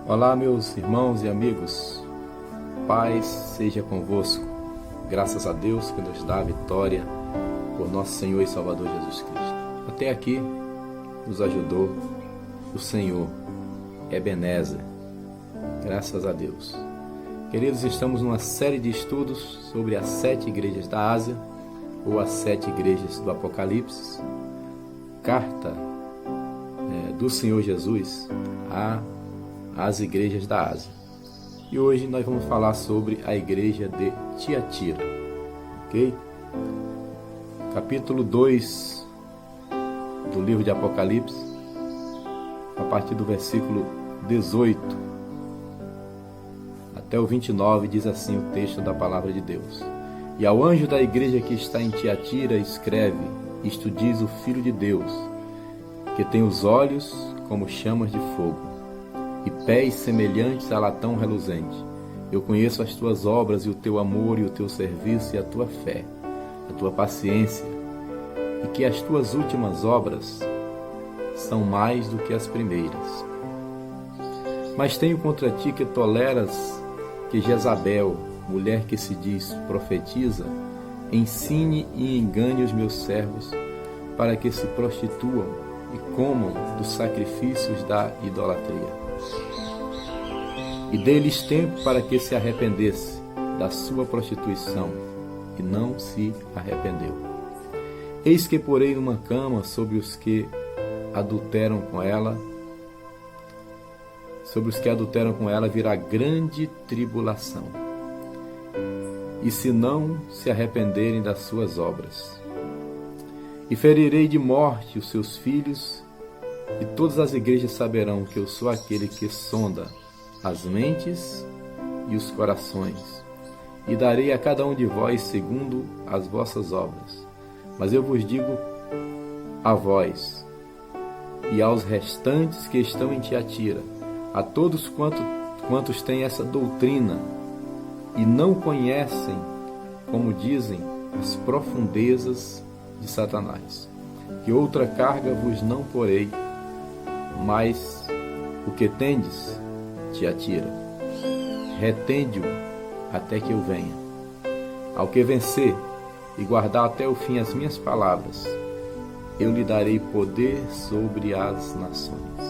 Olá, meus irmãos e amigos, paz seja convosco, graças a Deus que nos dá a vitória por nosso Senhor e Salvador Jesus Cristo. Até aqui nos ajudou o Senhor, Ebenezer, graças a Deus. Queridos, estamos numa série de estudos sobre as 7 igrejas da Ásia, ou as 7 igrejas do Apocalipse, carta do Senhor Jesus às igrejas da Ásia. E hoje nós vamos falar sobre a igreja de Tiatira, ok? Capítulo 2 do livro de Apocalipse, a partir do versículo 18 até o 29, diz assim o texto da palavra de Deus. E ao anjo da igreja que está em Tiatira escreve: isto diz o Filho de Deus, que tem os olhos como chamas de fogo e pés semelhantes a latão reluzente. Eu conheço as tuas obras e o teu amor e o teu serviço e a tua fé, a tua paciência, e que as tuas últimas obras são mais do que as primeiras. Mas tenho contra ti que toleras que Jezabel, mulher que se diz profetiza, ensine e engane os meus servos para que se prostituam e comam dos sacrifícios da idolatria. E dei-lhes tempo para que se arrependesse da sua prostituição, e não se arrependeu. Eis que porei numa cama sobre os que adulteram com ela, virá grande tribulação, e se não se arrependerem das suas obras. E ferirei de morte os seus filhos, e todas as igrejas saberão que eu sou aquele que sonda as mentes e os corações, e darei a cada um de vós segundo as vossas obras. Mas eu vos digo a vós e aos restantes que estão em Tiatira, a todos quantos têm essa doutrina e não conhecem, como dizem, as profundezas de Satanás, que outra carga vos não porei, mas o que tendes, Tiatira, retende-o até que eu venha. Ao que vencer e guardar até o fim as minhas palavras, eu lhe darei poder sobre as nações,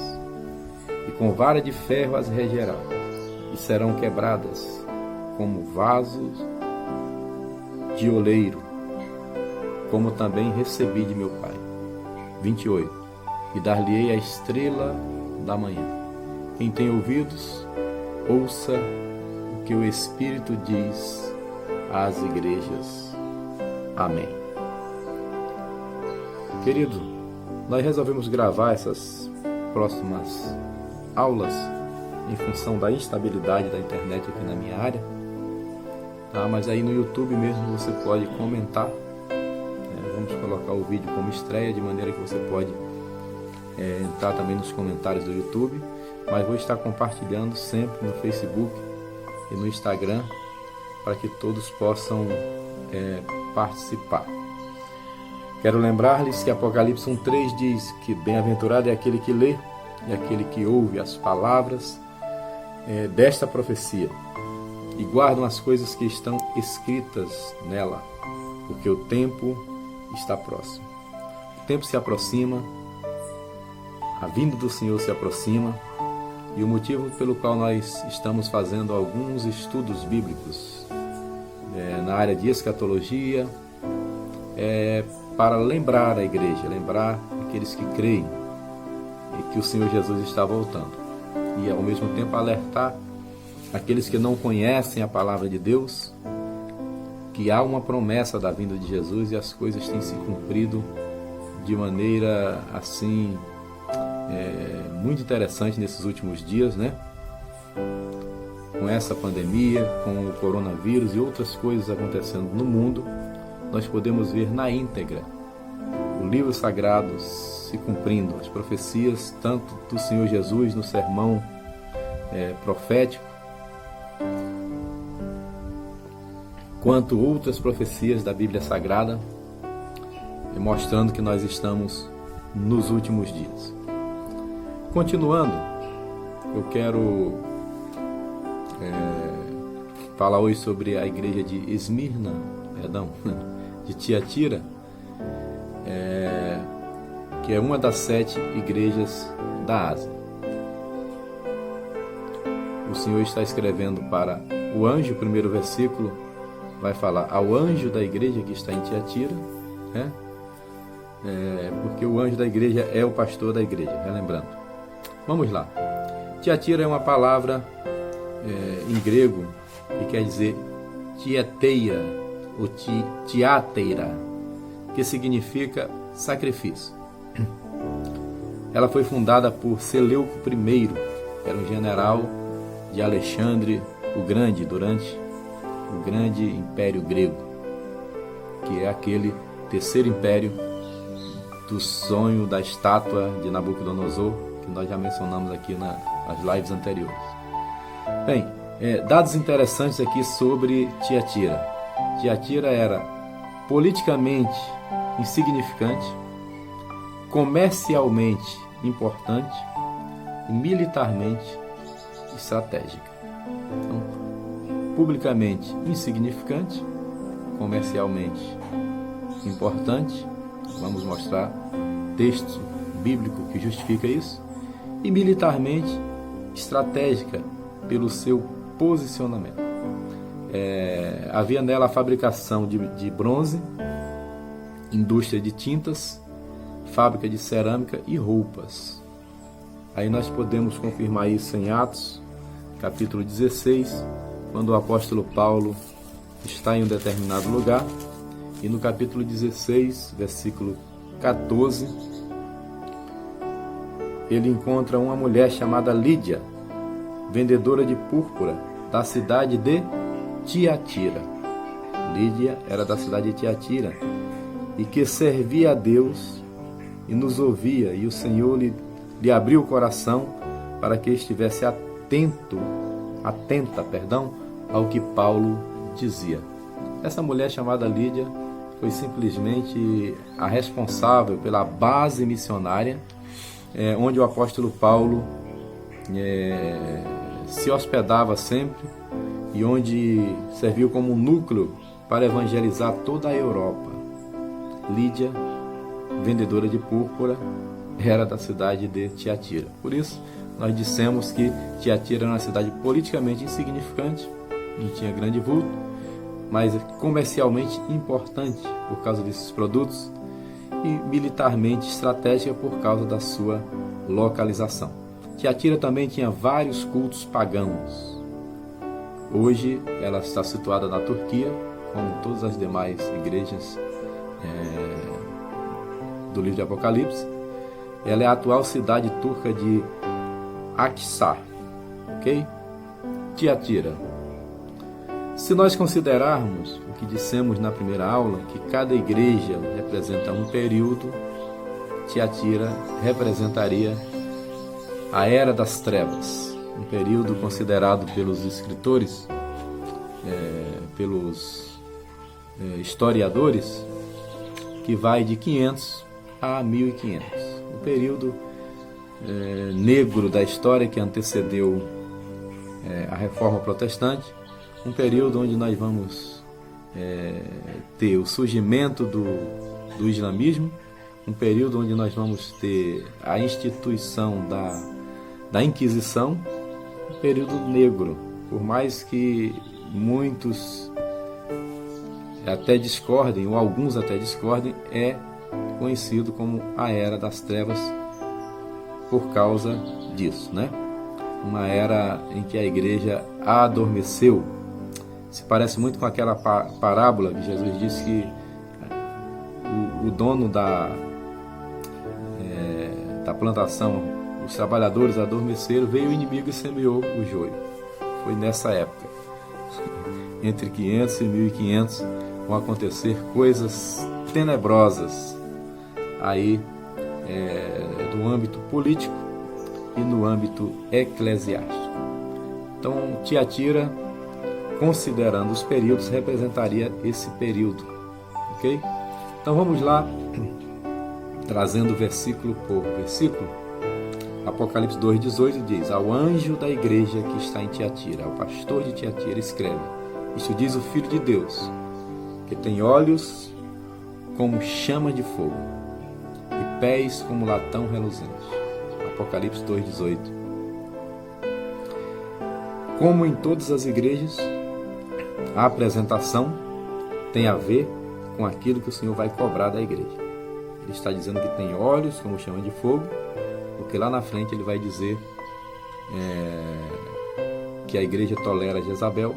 e com vara de ferro as regerá, e serão quebradas como vasos de oleiro, como também recebi de meu Pai. 28. E dar-lhe-ei a estrela da manhã. Quem tem ouvidos, ouça o que o Espírito diz às igrejas. Amém. Querido, nós resolvemos gravar essas próximas aulas em função da instabilidade da internet aqui na minha área, tá? Mas aí no YouTube mesmo você pode comentar. Vamos colocar o vídeo como estreia, de maneira que você pode entrar também nos comentários do YouTube, mas vou estar compartilhando sempre no Facebook e no Instagram para que todos possam participar. Quero lembrar-lhes que Apocalipse 1:3 diz que bem-aventurado é aquele que lê e aquele que ouve as palavras desta profecia e guardam as coisas que estão escritas nela, porque o tempo está próximo. O tempo se aproxima, a vinda do Senhor se aproxima, e o motivo pelo qual nós estamos fazendo alguns estudos bíblicos na área de escatologia é para lembrar a igreja, lembrar aqueles que creem e que o Senhor Jesus está voltando, e ao mesmo tempo alertar aqueles que não conhecem a palavra de Deus que há uma promessa da vinda de Jesus e as coisas têm se cumprido de maneira assim muito interessante nesses últimos dias, né? Com essa pandemia, com o coronavírus e outras coisas acontecendo no mundo, nós podemos ver na íntegra o livro sagrado se cumprindo, as profecias tanto do Senhor Jesus no sermão profético, quanto outras profecias da Bíblia Sagrada, mostrando que nós estamos nos últimos dias. Continuando eu quero falar hoje sobre a igreja de Esmirna, de Tiatira, que é uma das 7 igrejas da Ásia. O Senhor está escrevendo para o anjo, o primeiro versículo vai falar ao anjo da igreja que está em Tiatira, né? Porque o anjo da igreja é o pastor da igreja, relembrando. Vamos lá. Tiatira é uma palavra em grego que quer dizer tieteira ou tiateira, que significa sacrifício. Ela foi fundada por Seleuco I, que era um general de Alexandre o Grande, durante o grande império grego, que é aquele terceiro império do sonho da estátua de Nabucodonosor, que nós já mencionamos aqui nas lives anteriores. Bem, dados interessantes aqui sobre Tiatira. Tiatira era politicamente insignificante, comercialmente importante e militarmente estratégica. Então, publicamente insignificante, comercialmente importante, vamos mostrar texto bíblico que justifica isso, e militarmente estratégica pelo seu posicionamento. Havia nela a fabricação de bronze, indústria de tintas, fábrica de cerâmica e roupas. Aí nós podemos confirmar isso em Atos, capítulo 16, quando o apóstolo Paulo está em um determinado lugar, e no capítulo 16, versículo 14, ele encontra uma mulher chamada Lídia, vendedora de púrpura, da cidade de Tiatira. Lídia era da cidade de Tiatira, e que servia a Deus e nos ouvia, e o Senhor lhe abriu o coração para que estivesse atenta, ao que Paulo dizia. Essa mulher chamada Lídia foi simplesmente a responsável pela base missionária, onde o apóstolo Paulo se hospedava sempre e onde serviu como um núcleo para evangelizar toda a Europa. Lídia, vendedora de púrpura, era da cidade de Tiatira. Por isso, nós dissemos que Tiatira era uma cidade politicamente insignificante, não tinha grande vulto, mas comercialmente importante por causa desses produtos e militarmente estratégica por causa da sua localização. Tiatira também tinha vários cultos pagãos. Hoje ela está situada na Turquia, como todas as demais igrejas do livro de Apocalipse. Ela é a atual cidade turca de Akçay, ok? Tiatira. Se nós considerarmos o que dissemos na primeira aula, que cada igreja representa um período, Tiatira representaria a Era das Trevas, um período considerado pelos escritores, pelos historiadores, que vai de 500 a 1500. Um período negro da história que antecedeu a Reforma Protestante, um período onde nós vamos ter o surgimento do islamismo, um período onde nós vamos ter a instituição da Inquisição, um período negro, por mais que muitos até discordem, ou alguns até discordem, é conhecido como a Era das Trevas por causa disso, né? Uma era em que a igreja adormeceu. Se parece muito com aquela parábola que Jesus disse que o dono da plantação, os trabalhadores adormeceram, veio o inimigo e semeou o joio. Foi nessa época. Entre 500 e 1500 vão acontecer coisas tenebrosas aí do âmbito político e no âmbito eclesiástico. Então, Tiatira, considerando os períodos, representaria esse período, ok? Então vamos lá, trazendo versículo por versículo. Apocalipse 2,18 diz: ao anjo da igreja que está em Tiatira, ao pastor de Tiatira, escreve: isto diz o Filho de Deus, que tem olhos como chama de fogo e pés como latão reluzente. Apocalipse 2,18. Como em todas as igrejas, a apresentação tem a ver com aquilo que o Senhor vai cobrar da igreja. Ele está dizendo que tem olhos como chama de fogo, porque lá na frente ele vai dizer que a igreja tolera Jezabel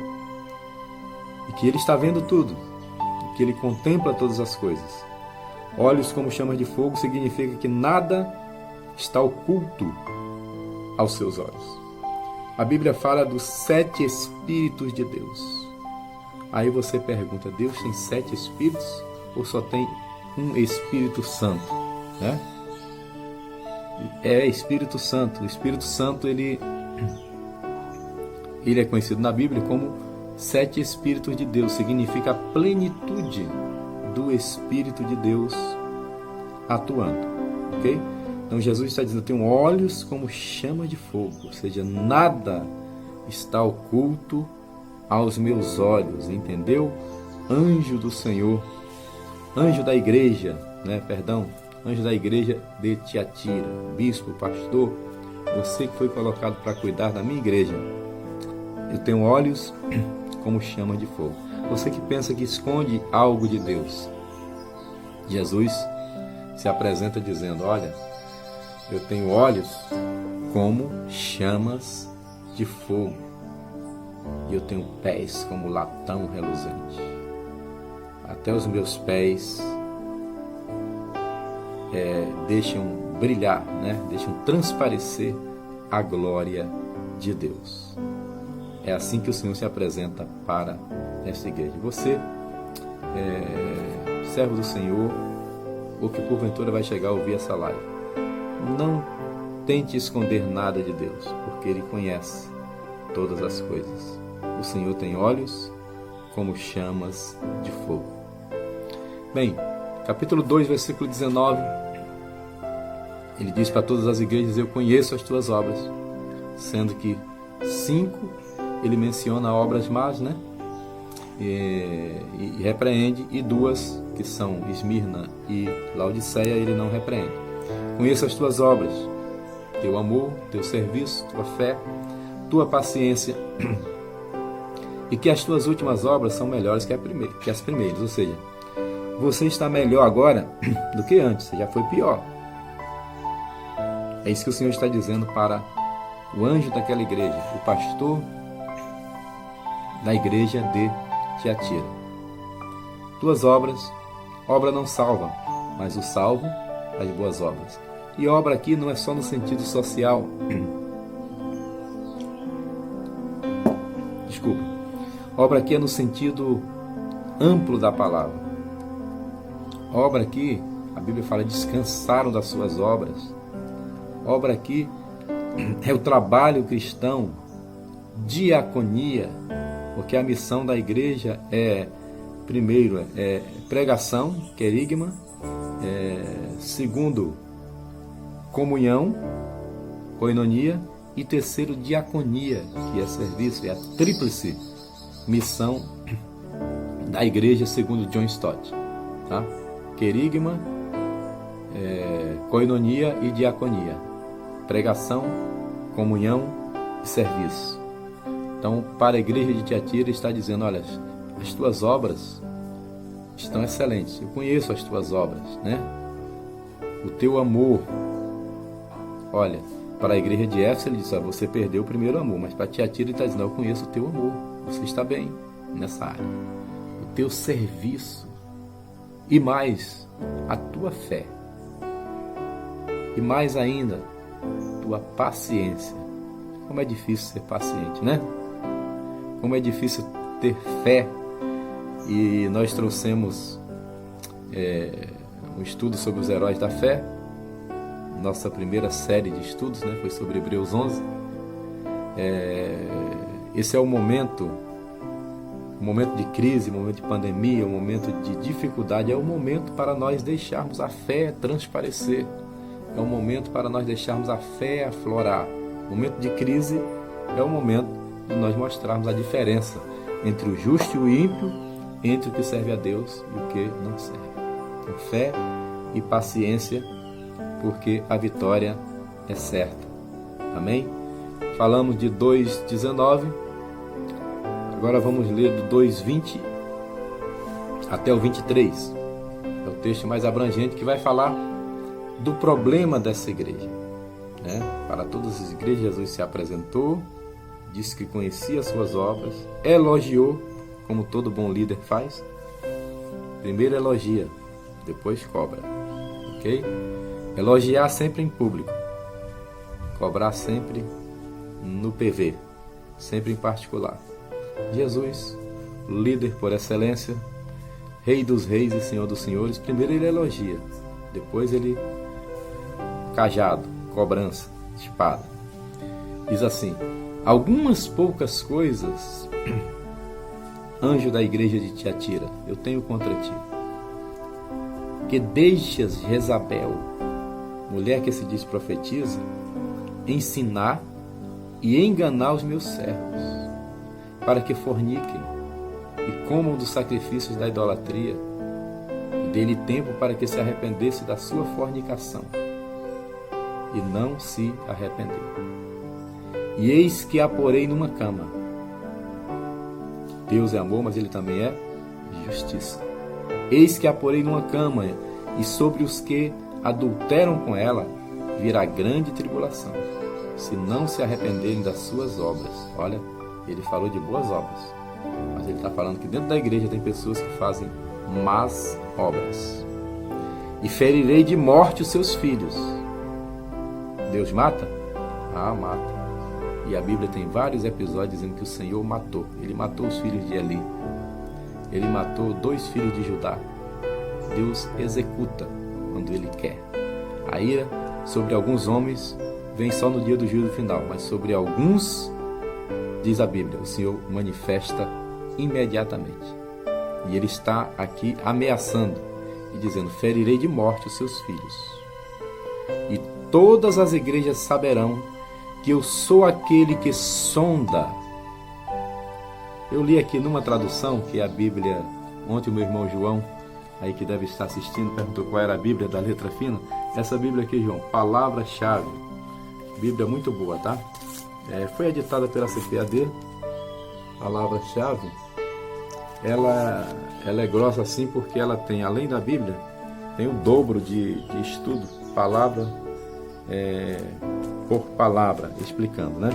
e que ele está vendo tudo, que ele contempla todas as coisas. Olhos como chamas de fogo significa que nada está oculto aos seus olhos. A Bíblia fala dos 7 Espíritos de Deus. Aí você pergunta, Deus tem 7 Espíritos ou só tem um Espírito Santo? Né? É Espírito Santo. O Espírito Santo ele é conhecido na Bíblia como 7 Espíritos de Deus. Significa a plenitude do Espírito de Deus atuando. Ok? Então Jesus está dizendo, eu tenho olhos como chama de fogo, ou seja, nada está oculto aos meus olhos, entendeu? Anjo do Senhor, anjo da igreja, anjo da igreja de Tiatira, bispo, pastor, você que foi colocado para cuidar da minha igreja, eu tenho olhos como chama de fogo. Você que pensa que esconde algo de Deus, Jesus se apresenta dizendo, olha, eu tenho olhos como chamas de fogo e eu tenho pés como latão reluzente. Até os meus pés deixam brilhar, deixam transparecer a glória de Deus. É assim que o Senhor se apresenta para esta igreja. Você, servo do Senhor, ou que porventura vai chegar a ouvir essa live, não tente esconder nada de Deus, porque Ele conhece todas as coisas. O Senhor tem olhos como chamas de fogo. Bem, capítulo 2, versículo 19, ele diz para todas as igrejas, eu conheço as tuas obras, sendo que 5 ele menciona obras más, e repreende, e 2, que são Esmirna e Laodiceia, ele não repreende. Conheço as tuas obras, teu amor, teu serviço, tua fé, tua paciência, e que as tuas últimas obras são melhores que as primeiras. Ou seja, você está melhor agora do que antes, você já foi pior. É isso que o Senhor está dizendo para o anjo daquela igreja, o pastor da igreja de Tiatira. Tuas obras, obra não salva, mas o salvo, as boas obras. E obra aqui não é só no sentido social. Desculpa. Obra aqui é no sentido amplo da palavra. Obra aqui, a Bíblia fala, descansaram das suas obras. Obra aqui é o trabalho cristão, diaconia, porque a missão da igreja primeiro, pregação, querigma, segundo, comunhão, koinonia, e terceiro, diaconia, que é serviço, é a tríplice missão da igreja segundo John Stott, tá? Querigma, koinonia e diaconia, pregação, comunhão e serviço. Então, para a igreja de Tiatira está dizendo, olha, as tuas obras estão excelentes, eu conheço as tuas obras, o teu amor. Olha, para a igreja de Éfeso ele diz, você perdeu o primeiro amor, mas para Tiatira ele está dizendo, eu conheço o teu amor, você está bem nessa área. O teu serviço e mais a tua fé e mais ainda tua paciência. Como é difícil ser paciente, Como é difícil ter fé. E nós trouxemos um estudo sobre os heróis da fé. Nossa primeira série de estudos, foi sobre Hebreus 11. Esse é o momento de crise, momento de pandemia, o momento de dificuldade, é o momento para nós deixarmos a fé transparecer. é um momento para nós deixarmos a fé aflorar. O momento de crise é o momento de nós mostrarmos a diferença entre o justo e o ímpio, entre o que serve a Deus e o que não serve. Com fé e paciência, porque a vitória é certa. Amém? Falamos de 2:19, agora vamos ler do 2:20 até o 23. É o texto mais abrangente que vai falar do problema dessa igreja. Para todas as igrejas, Jesus se apresentou, disse que conhecia as suas obras, elogiou, como todo bom líder faz. Primeiro elogia, depois cobra. Ok? Elogiar sempre em público, cobrar sempre no PV, sempre em particular. Jesus, líder por excelência, Rei dos reis e Senhor dos senhores, primeiro ele elogia, depois ele cajado, cobrança, espada. Diz assim: algumas poucas coisas, anjo da igreja de Tiatira, eu tenho contra ti, que deixas Jezabel, mulher que se diz profetiza, ensinar e enganar os meus servos, para que forniquem e comam dos sacrifícios da idolatria, e dê-lhe tempo para que se arrependesse da sua fornicação, e não se arrependeu. E eis que a porei numa cama. Deus é amor, mas ele também é justiça. Eis que a porei numa cama, e sobre os que adulteram com ela virá grande tribulação, se não se arrependerem das suas obras. Olha, ele falou de boas obras, mas ele está falando que dentro da igreja tem pessoas que fazem más obras. E ferirei de morte os seus filhos. Deus mata? Ah, mata. E a Bíblia tem vários episódios dizendo que o Senhor matou. Ele matou os filhos de Eli. Ele matou 2 filhos de Judá. Deus executa quando Ele quer. A ira sobre alguns homens vem só no dia do juízo final, mas sobre alguns, diz a Bíblia, o Senhor manifesta imediatamente. E Ele está aqui ameaçando e dizendo: ferirei de morte os seus filhos. E todas as igrejas saberão que eu sou aquele que sonda. Eu li aqui numa tradução, que é a Bíblia, ontem o meu irmão João, aí que deve estar assistindo, perguntou qual era a Bíblia da letra fina. Essa Bíblia aqui, João, palavra-chave. Bíblia muito boa, tá? Foi editada pela CPAD, palavra-chave. Ela é grossa assim porque ela tem, além da Bíblia, tem o dobro de estudo, palavra por palavra, explicando, né?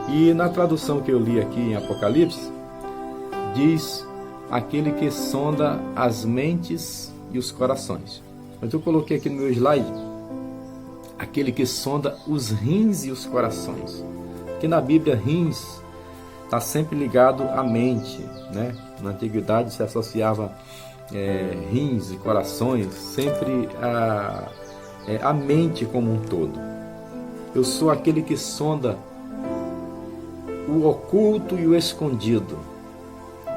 E na tradução que eu li aqui em Apocalipse, diz aquele que sonda as mentes e os corações. Mas eu coloquei aqui no meu slide aquele que sonda os rins e os corações. Que na Bíblia rins está sempre ligado à mente, né? Na antiguidade se associava rins e corações sempre a mente como um todo. Eu sou aquele que sonda o oculto e o escondido.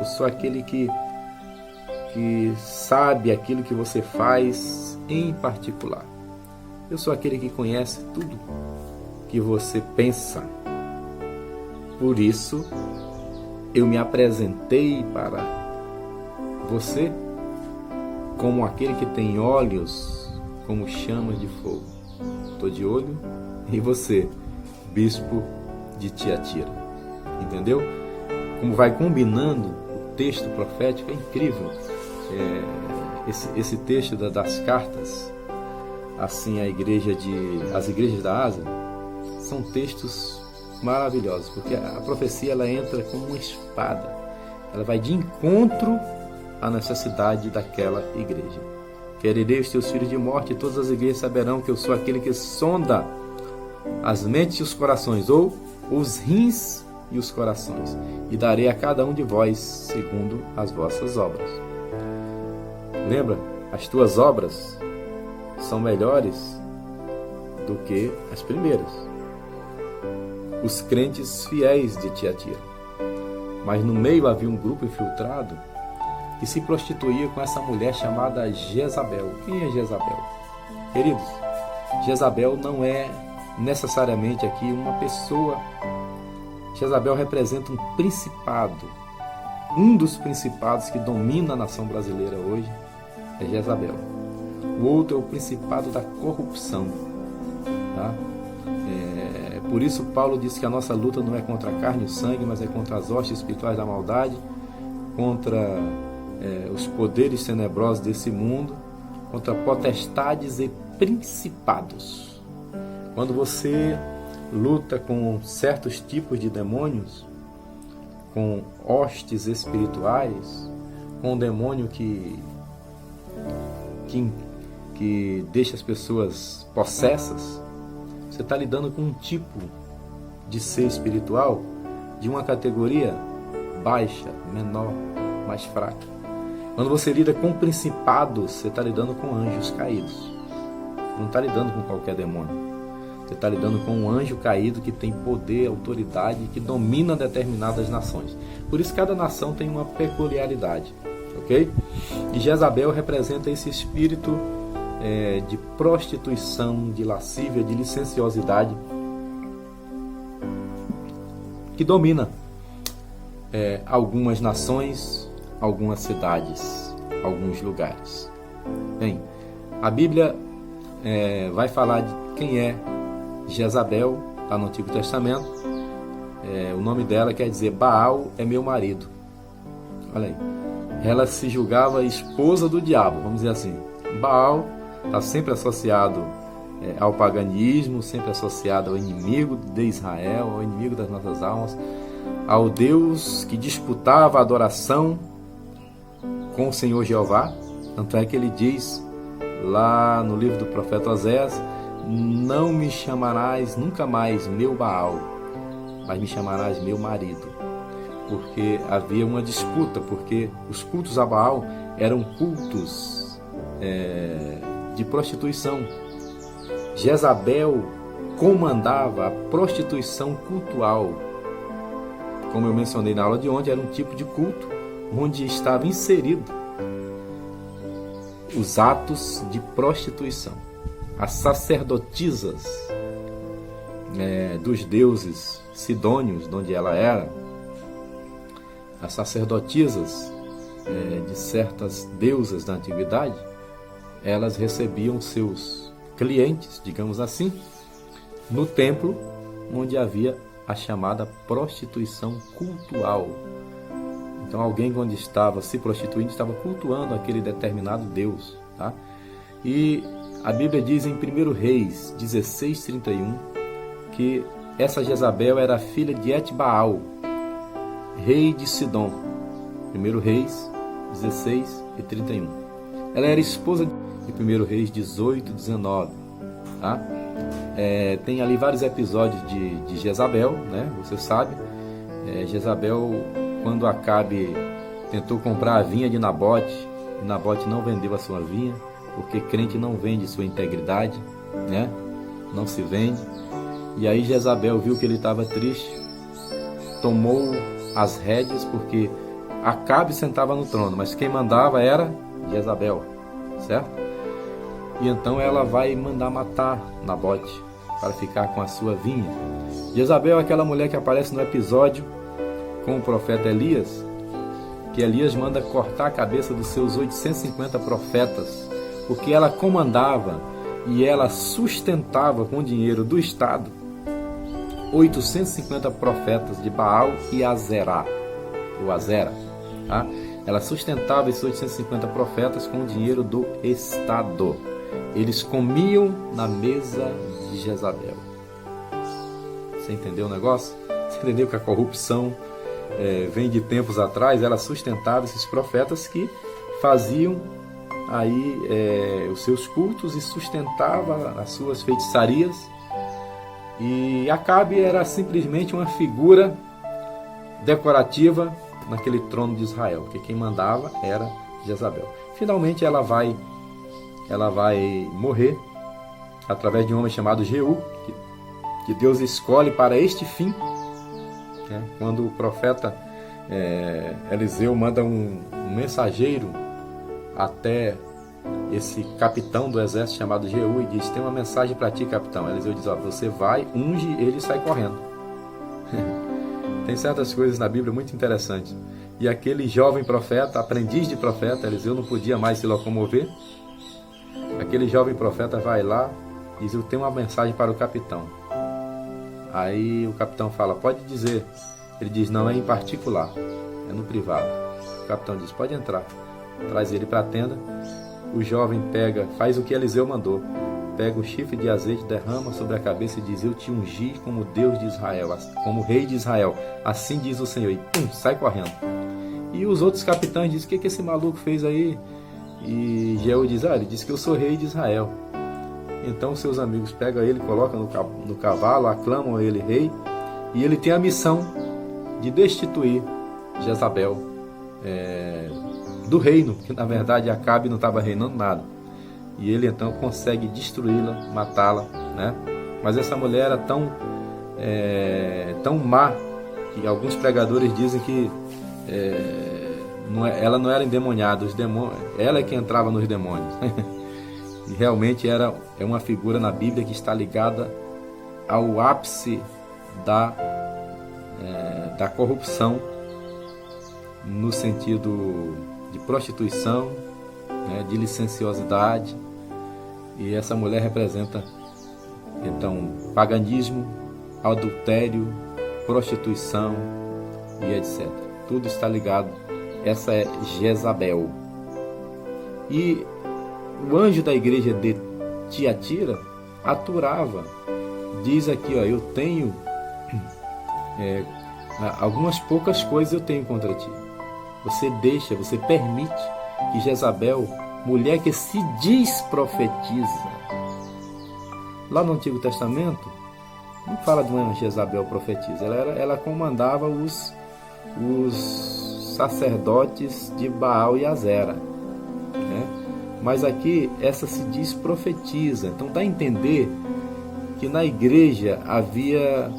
Eu sou aquele que sabe aquilo que você faz em particular. Eu sou aquele que conhece tudo que você pensa. Por isso, eu me apresentei para você como aquele que tem olhos como chamas de fogo. Estou de olho em você, bispo de Tiatira. Entendeu? Como vai combinando o texto profético, é incrível. Esse texto das cartas, assim, as igrejas da Ásia, são textos maravilhosos, porque a profecia ela entra como uma espada, ela vai de encontro à necessidade daquela igreja. Ferirei os teus filhos de morte, e todas as igrejas saberão que eu sou aquele que sonda as mentes e os corações, ou os rins e os corações, e darei a cada um de vós segundo as vossas obras. Lembra? As tuas obras são melhores do que as primeiras. Os crentes fiéis de Tiatira. Mas no meio havia um grupo infiltrado que se prostituía com essa mulher chamada Jezabel. Quem é Jezabel? Queridos, Jezabel não é necessariamente aqui uma pessoa. Jezabel representa um principado. Um dos principados que domina a nação brasileira hoje é Jezabel. O outro é o principado da corrupção. Tá? Por isso Paulo diz que a nossa luta não é contra a carne e o sangue, mas é contra as hostes espirituais da maldade, contra os poderes tenebrosos desse mundo, contra potestades e principados. Quando você luta com certos tipos de demônios, com hostes espirituais, com um demônio que deixa as pessoas possessas, você está lidando com um tipo de ser espiritual de uma categoria baixa, menor, mais fraca. Quando você lida com principados, você está lidando com anjos caídos. Você não está lidando com qualquer demônio. Você está lidando com um anjo caído que tem poder, autoridade, que domina determinadas nações. Por isso cada nação tem uma peculiaridade, ok? E Jezabel representa esse espírito de prostituição, de lascívia, de licenciosidade que domina algumas nações, algumas cidades, alguns lugares. Bem, a Bíblia vai falar de quem é Jezabel, está no Antigo Testamento. O nome dela quer dizer Baal é meu marido. Olha aí. Ela se julgava esposa do diabo, vamos dizer assim. Baal está sempre associado ao paganismo, sempre associado ao inimigo de Israel, ao inimigo das nossas almas, ao Deus que disputava a adoração com o Senhor Jeová. Tanto é que ele diz lá no livro do profeta Oséias: não me chamarás nunca mais meu Baal, mas me chamarás meu marido. Porque havia uma disputa, porque os cultos a Baal eram cultos de prostituição. Jezabel comandava a prostituição cultual. Como eu mencionei na aula de ontem, era um tipo de culto onde estava inserido os atos de prostituição. As sacerdotisas dos deuses sidônios, de onde ela era, as sacerdotisas de certas deusas da antiguidade, elas recebiam seus clientes, digamos assim, no templo onde havia a chamada prostituição cultual. Então alguém, quando estava se prostituindo, estava cultuando aquele determinado deus, tá? E a Bíblia diz em 1 Reis 16:31 que essa Jezabel era filha de Etbaal, rei de Sidom. 1 Reis 16:31. Ela era esposa de 1 Reis 18:19. Tá? Tem ali vários episódios de Jezabel, né? Você sabe. Jezabel, quando Acabe tentou comprar a vinha de Nabote, e Nabote não vendeu a sua vinha, porque crente não vende sua integridade, né? Não se vende. E aí Jezabel viu que ele estava triste, tomou as rédeas, porque Acabe sentava no trono, mas quem mandava era Jezabel, certo? E então ela vai mandar matar Nabote para ficar com a sua vinha. Jezabel é aquela mulher que aparece no episódio com o profeta Elias, que Elias manda cortar a cabeça dos seus 850 profetas, porque ela comandava e ela sustentava com o dinheiro do Estado 850 profetas de Baal e Azera, tá? Ela sustentava esses 850 profetas com o dinheiro do Estado. Eles comiam na mesa de Jezabel. Você entendeu o negócio? Você entendeu que a corrupção vem de tempos atrás? Ela sustentava esses profetas que faziam aí os seus cultos e sustentava as suas feitiçarias. E Acabe era simplesmente uma figura decorativa naquele trono de Israel, porque quem mandava era Jezabel. Finalmente ela vai morrer através de um homem chamado Jeú, que Deus escolhe para este fim, né? Quando o profeta Eliseu manda um mensageiro até esse capitão do exército chamado Jeú e diz: tem uma mensagem para ti, capitão. Eliseu diz: ó, você vai, unge ele e sai correndo. Tem certas coisas na Bíblia muito interessantes. E aquele jovem profeta, aprendiz de profeta, Eliseu não podia mais se locomover. Aquele jovem profeta vai lá e diz: eu tenho uma mensagem para o capitão. Aí o capitão fala: pode dizer. Ele diz: não, é em particular, é no privado. O capitão diz: pode entrar. Traz ele para a tenda. O jovem pega, faz o que Eliseu mandou. Pega o chifre de azeite, derrama sobre a cabeça e diz: eu te ungi como Deus de Israel, como rei de Israel. Assim diz o Senhor. E pum, sai correndo. E os outros capitães dizem: o que esse maluco fez aí? E Jeú diz: ele disse que eu sou rei de Israel. Então seus amigos pegam ele, colocam no cavalo, aclamam ele rei. E ele tem a missão de destituir Jezabel do reino, que na verdade Acabe não estava reinando nada. E ele então consegue destruí-la, matá-la, né? Mas essa mulher era tão má que alguns pregadores dizem que ela não era endemoniada, ela é que entrava nos demônios. E realmente é uma figura na Bíblia que está ligada ao ápice da corrupção, no sentido de prostituição, né, de licenciosidade. E essa mulher representa então paganismo, adultério, prostituição e etc. Tudo está ligado. Essa é Jezabel. E o anjo da igreja de Tiatira aturava. Diz aqui, ó: eu tenho algumas poucas coisas eu tenho contra ti. Você permite que Jezabel, mulher que se diz profetiza, lá no Antigo Testamento não fala de uma Jezabel profetisa, ela comandava os sacerdotes de Baal e Azera, né? Mas aqui essa se diz profetiza. Então dá a entender que na igreja havia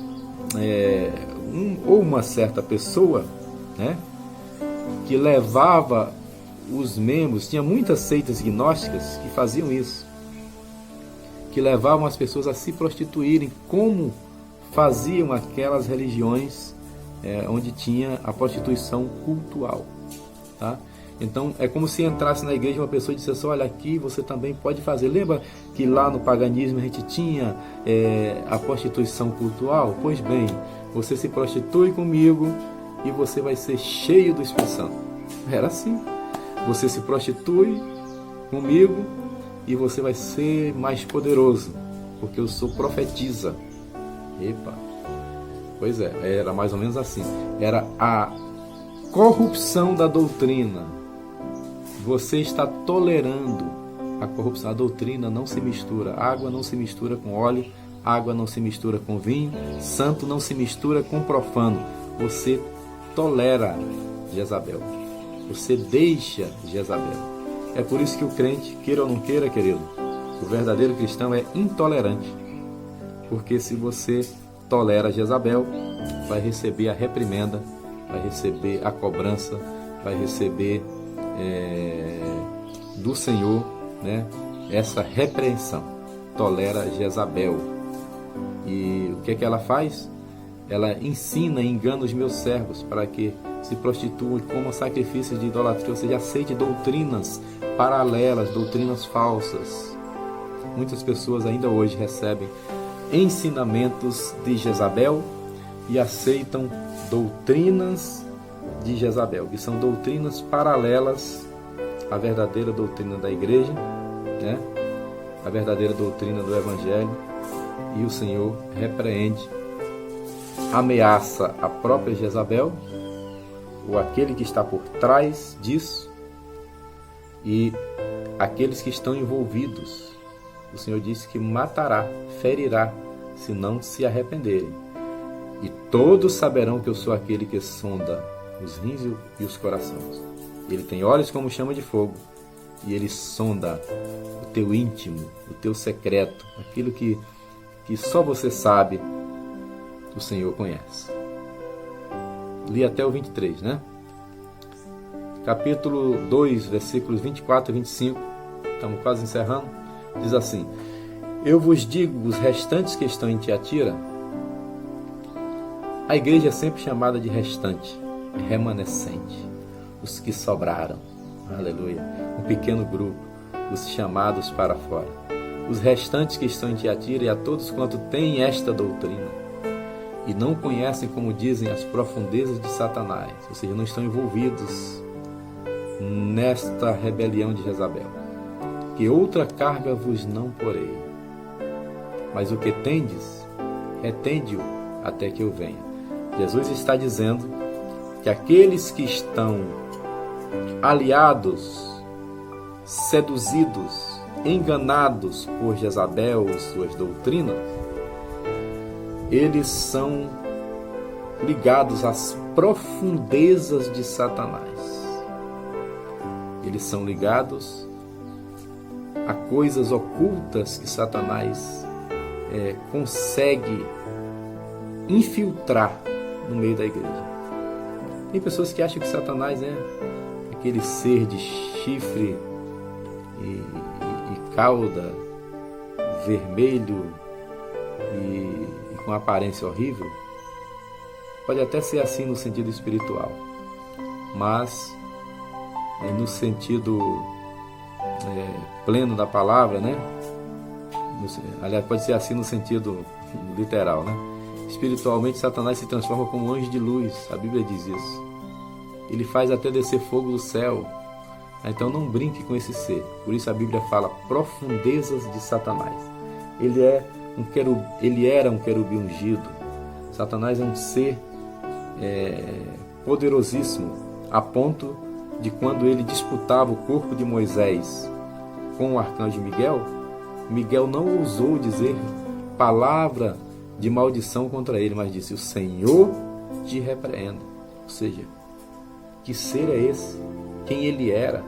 ou uma certa pessoa, né, que levava os membros. Tinha muitas seitas gnósticas que faziam isso, que levavam as pessoas a se prostituírem, como faziam aquelas religiões onde tinha a prostituição cultual, tá? Então é como se entrasse na igreja uma pessoa e dissesse: olha, aqui você também pode fazer. Lembra que lá no paganismo a gente tinha a prostituição cultural? Pois bem, você se prostitui comigo e você vai ser cheio do Espírito Santo. Era assim. Você se prostitui comigo e você vai ser mais poderoso, porque eu sou profetisa. Epa! Pois era mais ou menos assim. Era a corrupção da doutrina. Você está tolerando a corrupção. A doutrina não se mistura. Água não se mistura com óleo. Água não se mistura com vinho. Santo não se mistura com profano. Você tolera Jezabel. Você deixa Jezabel. É por isso que o crente, queira ou não queira, querido, o verdadeiro cristão é intolerante. Porque se você tolera Jezabel, vai receber a reprimenda, vai receber a cobrança, vai receber do Senhor, né, essa repreensão. Tolera Jezabel. E o que é que ela faz? Ela ensina e engana os meus servos para que se prostituam e comam sacrifícios de idolatria, ou seja, aceite doutrinas paralelas, doutrinas falsas. Muitas pessoas ainda hoje recebem ensinamentos de Jezabel e aceitam doutrinas de Jezabel, que são doutrinas paralelas à verdadeira doutrina da igreja, né? A verdadeira doutrina do Evangelho. E o Senhor repreende, ameaça a própria Jezabel, ou aquele que está por trás disso, e aqueles que estão envolvidos. O Senhor disse que matará, ferirá, se não se arrependerem. E todos saberão que eu sou aquele que sonda os rins e os corações. Ele tem olhos como chama de fogo, e ele sonda o teu íntimo, o teu secreto, aquilo que só você sabe, o Senhor conhece. Li até o 23, né? Capítulo 2, versículos 24 e 25, estamos quase encerrando, diz assim: eu vos digo, os restantes que estão em Tiatira, a igreja é sempre chamada de restante, remanescente, os que sobraram, aleluia, um pequeno grupo, os chamados para fora. Os restantes que estão em Tiatira e a todos quanto têm esta doutrina e não conhecem, como dizem, as profundezas de Satanás, ou seja, não estão envolvidos nesta rebelião de Jezabel, que outra carga vos não porei, mas o que tendes, retende-o até que eu venha. Jesus está dizendo que aqueles que estão aliados, seduzidos, enganados por Jezabel e suas doutrinas, eles são ligados às profundezas de Satanás. Eles são ligados a coisas ocultas que Satanás consegue infiltrar no meio da igreja. Tem pessoas que acham que Satanás é aquele ser de chifre e cauda, vermelho e com aparência horrível. Pode até ser assim no sentido espiritual, mas no sentido pleno da palavra, né? Aliás, pode ser assim no sentido literal, né? Espiritualmente, Satanás se transforma como um anjo de luz, a Bíblia diz isso. Ele faz até descer fogo do céu. Então não brinque com esse ser. Por isso a Bíblia fala profundezas de Satanás. Ele era um querubim ungido. Satanás é um ser poderosíssimo, a ponto de quando ele disputava o corpo de Moisés com o arcanjo Miguel, Miguel não ousou dizer palavra de maldição contra ele, mas disse: o Senhor te repreenda. Ou seja, que ser é esse? Quem ele era?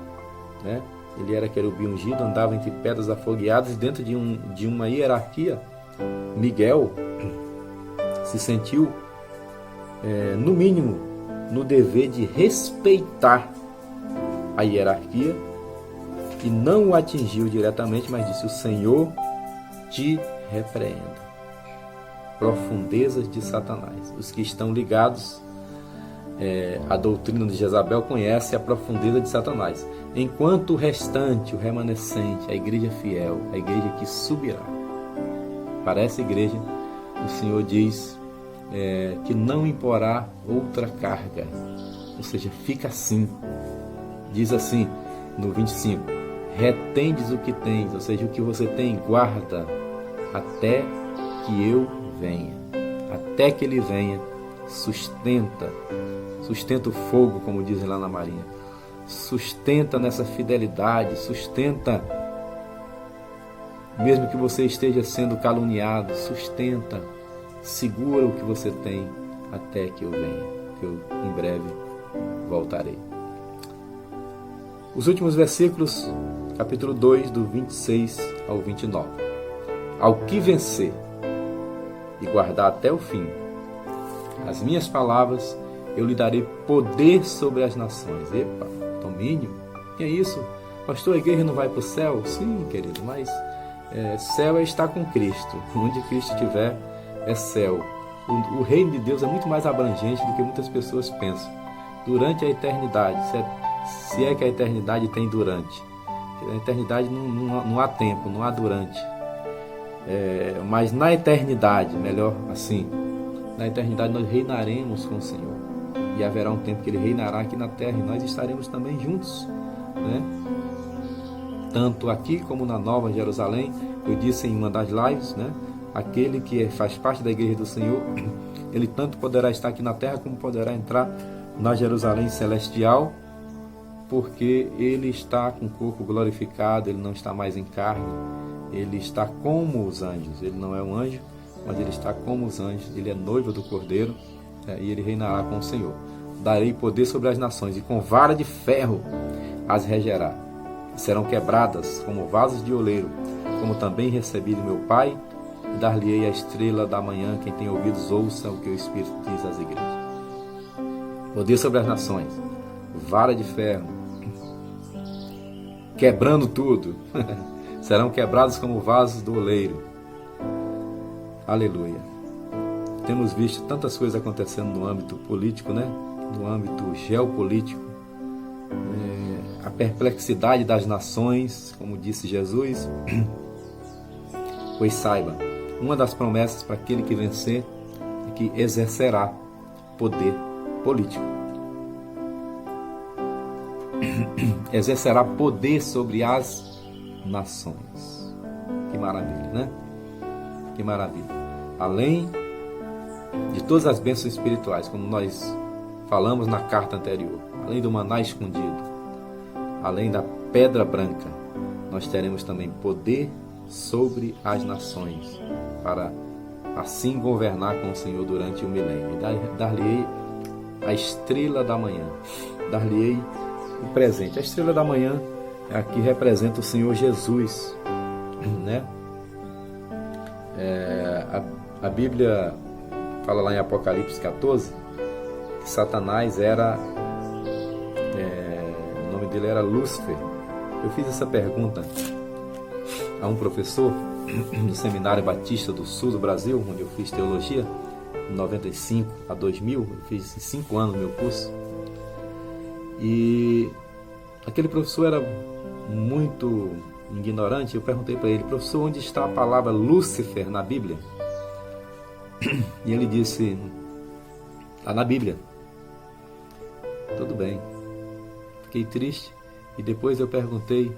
Né? Ele era querubim ungido, andava entre pedras afogueadas, e dentro de uma hierarquia, Miguel se sentiu, no mínimo, no dever de respeitar a hierarquia, e não o atingiu diretamente, mas disse: o Senhor te repreenda. Profundezas de Satanás. Os que estão ligados à doutrina de Jezabel conhecem a profundeza de Satanás, enquanto o restante, o remanescente, a igreja fiel, a igreja que subirá. Para essa igreja, o Senhor diz que não imporá outra carga, ou seja, fica assim. Diz assim no 25: retendes o que tens, ou seja, o que você tem, guarda até que eu venha. Até que ele venha, sustenta o fogo, como dizem lá na Marinha. Sustenta nessa fidelidade, sustenta, mesmo que você esteja sendo caluniado, sustenta, segura o que você tem até que eu venha, que eu em breve voltarei. Os últimos versículos, capítulo 2, do 26 ao 29. Ao que vencer e guardar até o fim as minhas palavras, eu lhe darei poder sobre as nações. Epa, domínio? Que é isso? Pastor, a igreja não vai para o céu? Sim, querido, mas céu é estar com Cristo. Onde Cristo estiver, é céu. O reino de Deus é muito mais abrangente do que muitas pessoas pensam. Durante a eternidade, se é que a eternidade tem durante. Na eternidade não há tempo, não há durante. Mas na eternidade, melhor assim, na eternidade nós reinaremos com o Senhor. E haverá um tempo que Ele reinará aqui na terra, e nós estaremos também juntos, né? Tanto aqui como na Nova Jerusalém. Eu disse em uma das lives, né? Aquele que faz parte da igreja do Senhor, ele tanto poderá estar aqui na terra como poderá entrar na Jerusalém celestial, porque ele está com o corpo glorificado, ele não está mais em carne, ele está como os anjos. Ele não é um anjo, mas ele está como os anjos. Ele é noivo do Cordeiro, e ele reinará com o Senhor. Darei poder sobre as nações, e com vara de ferro as regerá. Serão quebradas como vasos de oleiro, como também recebi do meu Pai, e dar-lhe-ei a estrela da manhã. Quem tem ouvidos, ouça o que o Espírito diz às igrejas. Poder sobre as nações, vara de ferro, quebrando tudo. Serão quebrados como vasos do oleiro. Aleluia. Temos visto tantas coisas acontecendo no âmbito político, né? No âmbito geopolítico. A perplexidade das nações, como disse Jesus. Pois saiba, uma das promessas para aquele que vencer é que exercerá poder político. Exercerá poder sobre as nações. Que maravilha, né? Que maravilha. Além de todas as bênçãos espirituais, como nós falamos na carta anterior, além do maná escondido, além da pedra branca, nós teremos também poder sobre as nações, para assim governar com o Senhor durante o milênio. Dar-lhe-ei a estrela da manhã, dar-lhe-ei o presente. A estrela da manhã aqui representa o Senhor Jesus, né? A Bíblia fala lá em Apocalipse 14 que Satanás era, o nome dele era Lúcifer. Eu fiz essa pergunta a um professor no Seminário Batista do Sul do Brasil, onde eu fiz teologia, de 95 a 2000, eu fiz 5 anos meu curso, e aquele professor era muito ignorante. Eu perguntei para ele: professor, onde está a palavra Lúcifer na Bíblia? E ele disse: está na Bíblia. Tudo bem. Fiquei triste, e depois eu perguntei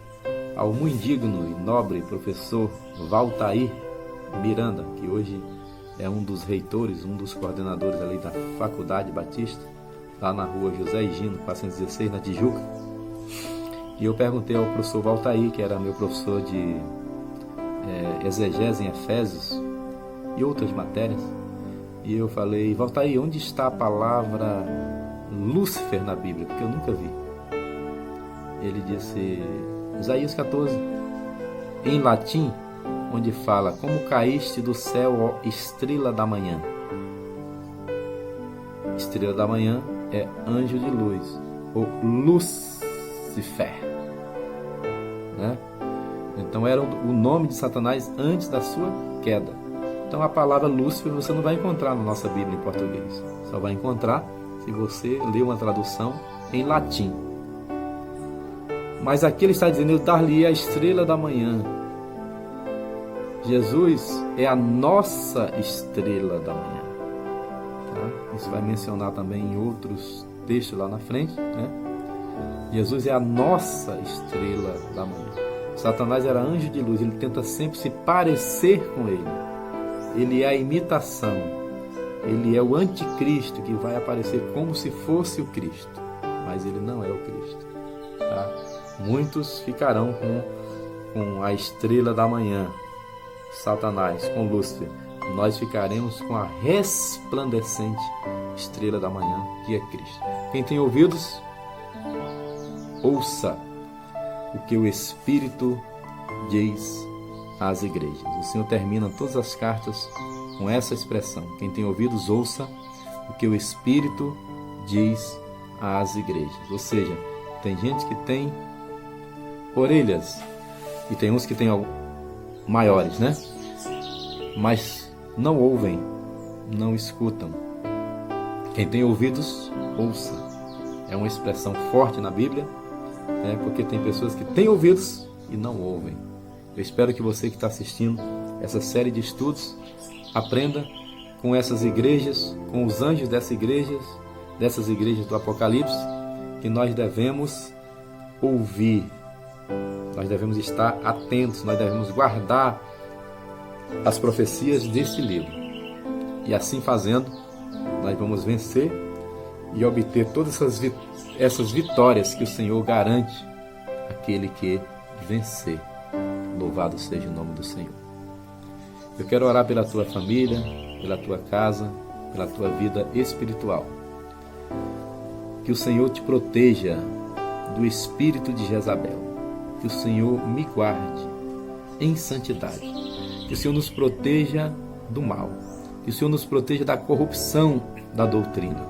ao muito indigno e nobre professor Valtair Miranda, que hoje é um dos reitores, um dos coordenadores ali da Faculdade Batista, lá na rua José Higino, 416, na Tijuca. E eu perguntei ao professor Valtair, que era meu professor de exegese em Efésios e outras matérias, e eu falei: Valtair, onde está a palavra Lúcifer na Bíblia? Porque eu nunca vi. Ele disse: Isaías 14, em latim, onde fala: como caíste do céu, ó estrela da manhã. Estrela da manhã é anjo de luz, ou Lúcifer, né? Então era o nome de Satanás antes da sua queda. Então a palavra Lúcifer você não vai encontrar na nossa Bíblia em português, só vai encontrar se você ler uma tradução em latim. Mas aqui ele está dizendo: eu dar-lhe a estrela da manhã. Jesus é a nossa estrela da manhã, tá? Isso vai mencionar também em outros textos lá na frente, né? Jesus é a nossa estrela da manhã. Satanás era anjo de luz, ele tenta sempre se parecer com ele. Ele é a imitação, ele é o anticristo que vai aparecer como se fosse o Cristo, mas ele não é o Cristo, tá? Muitos ficarão com a estrela da manhã, Satanás, com Lúcifer. Nós ficaremos com a resplandecente estrela da manhã, que é Cristo. Quem tem ouvidos, ouça o que o Espírito diz às igrejas. O Senhor termina todas as cartas com essa expressão: quem tem ouvidos, ouça o que o Espírito diz às igrejas. Ou seja, tem gente que tem orelhas, e tem uns que têm maiores, né? Mas não ouvem, não escutam. Quem tem ouvidos, ouça. É uma expressão forte na Bíblia, né? Porque tem pessoas que têm ouvidos e não ouvem. Eu espero que você que está assistindo essa série de estudos aprenda com essas igrejas, com os anjos dessas igrejas do Apocalipse, que nós devemos ouvir, nós devemos estar atentos, nós devemos guardar as profecias deste livro. E assim fazendo, nós vamos vencer e obter todas essas vitórias que o Senhor garante àquele que vencer. Louvado seja o nome do Senhor. Eu quero orar pela tua família, pela tua casa, pela tua vida espiritual. Que o Senhor te proteja do espírito de Jezabel. Que o Senhor me guarde em santidade. Que o Senhor nos proteja do mal. Que o Senhor nos proteja da corrupção da doutrina.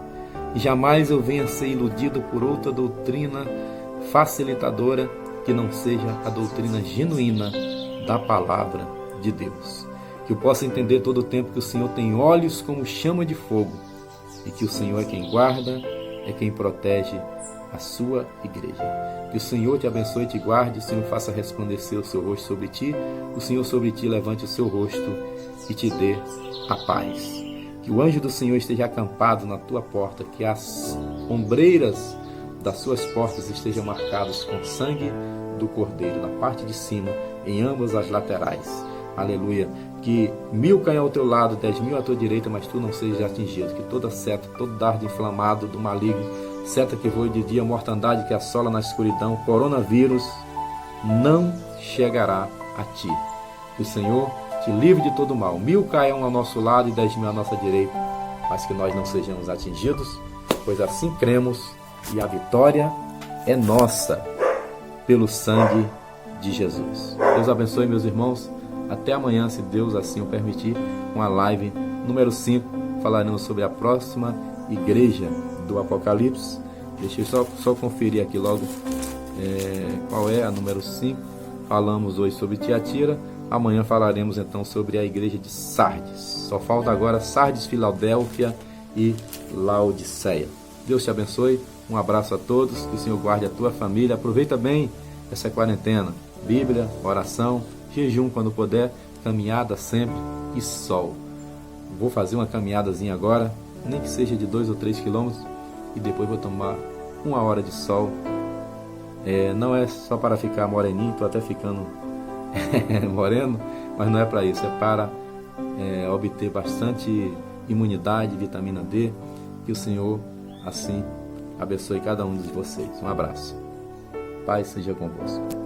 E jamais eu venha ser iludido por outra doutrina facilitadora que não seja a doutrina genuína da palavra de Deus. Que eu possa entender todo o tempo que o Senhor tem olhos como chama de fogo e que o Senhor é quem guarda, é quem protege a sua igreja. Que o Senhor te abençoe e te guarde, o Senhor faça resplandecer o seu rosto sobre ti, o Senhor sobre ti levante o seu rosto e te dê a paz. Que o anjo do Senhor esteja acampado na tua porta, que as ombreiras das suas portas estejam marcadas com sangue do Cordeiro, na parte de cima, em ambas as laterais. Aleluia. Que 1000 caem ao teu lado, 10.000 à tua direita, mas tu não sejas atingido. Que toda seta, todo dardo inflamado do maligno, seta que voe de dia, mortandade que assola na escuridão, coronavírus, não chegará a ti. Que o Senhor te livre de todo mal. 1000 caiam ao nosso lado e 10.000 à nossa direita, mas que nós não sejamos atingidos, pois assim cremos e a vitória é nossa pelo sangue de Jesus. Deus abençoe, meus irmãos. Até amanhã, se Deus assim o permitir, com a live número 5, falaremos sobre a próxima igreja do Apocalipse. Deixa eu só conferir aqui logo qual é a número 5. Falamos hoje sobre Tiatira. Amanhã falaremos então sobre a igreja de Sardes. Só falta agora Sardes, Filadélfia e Laodiceia. Deus te abençoe. Um abraço a todos. Que o Senhor guarde a tua família. Aproveita bem essa quarentena. Bíblia, oração, jejum quando puder, caminhada sempre e sol. Vou fazer uma caminhadazinha agora, nem que seja de 2 ou 3 quilômetros, e depois vou tomar 1 hora de sol. Não é só para ficar moreninho, estou até ficando moreno, mas não é para isso, é para obter bastante imunidade, vitamina D. Que o Senhor assim abençoe cada um de vocês. Um abraço. Paz seja convosco.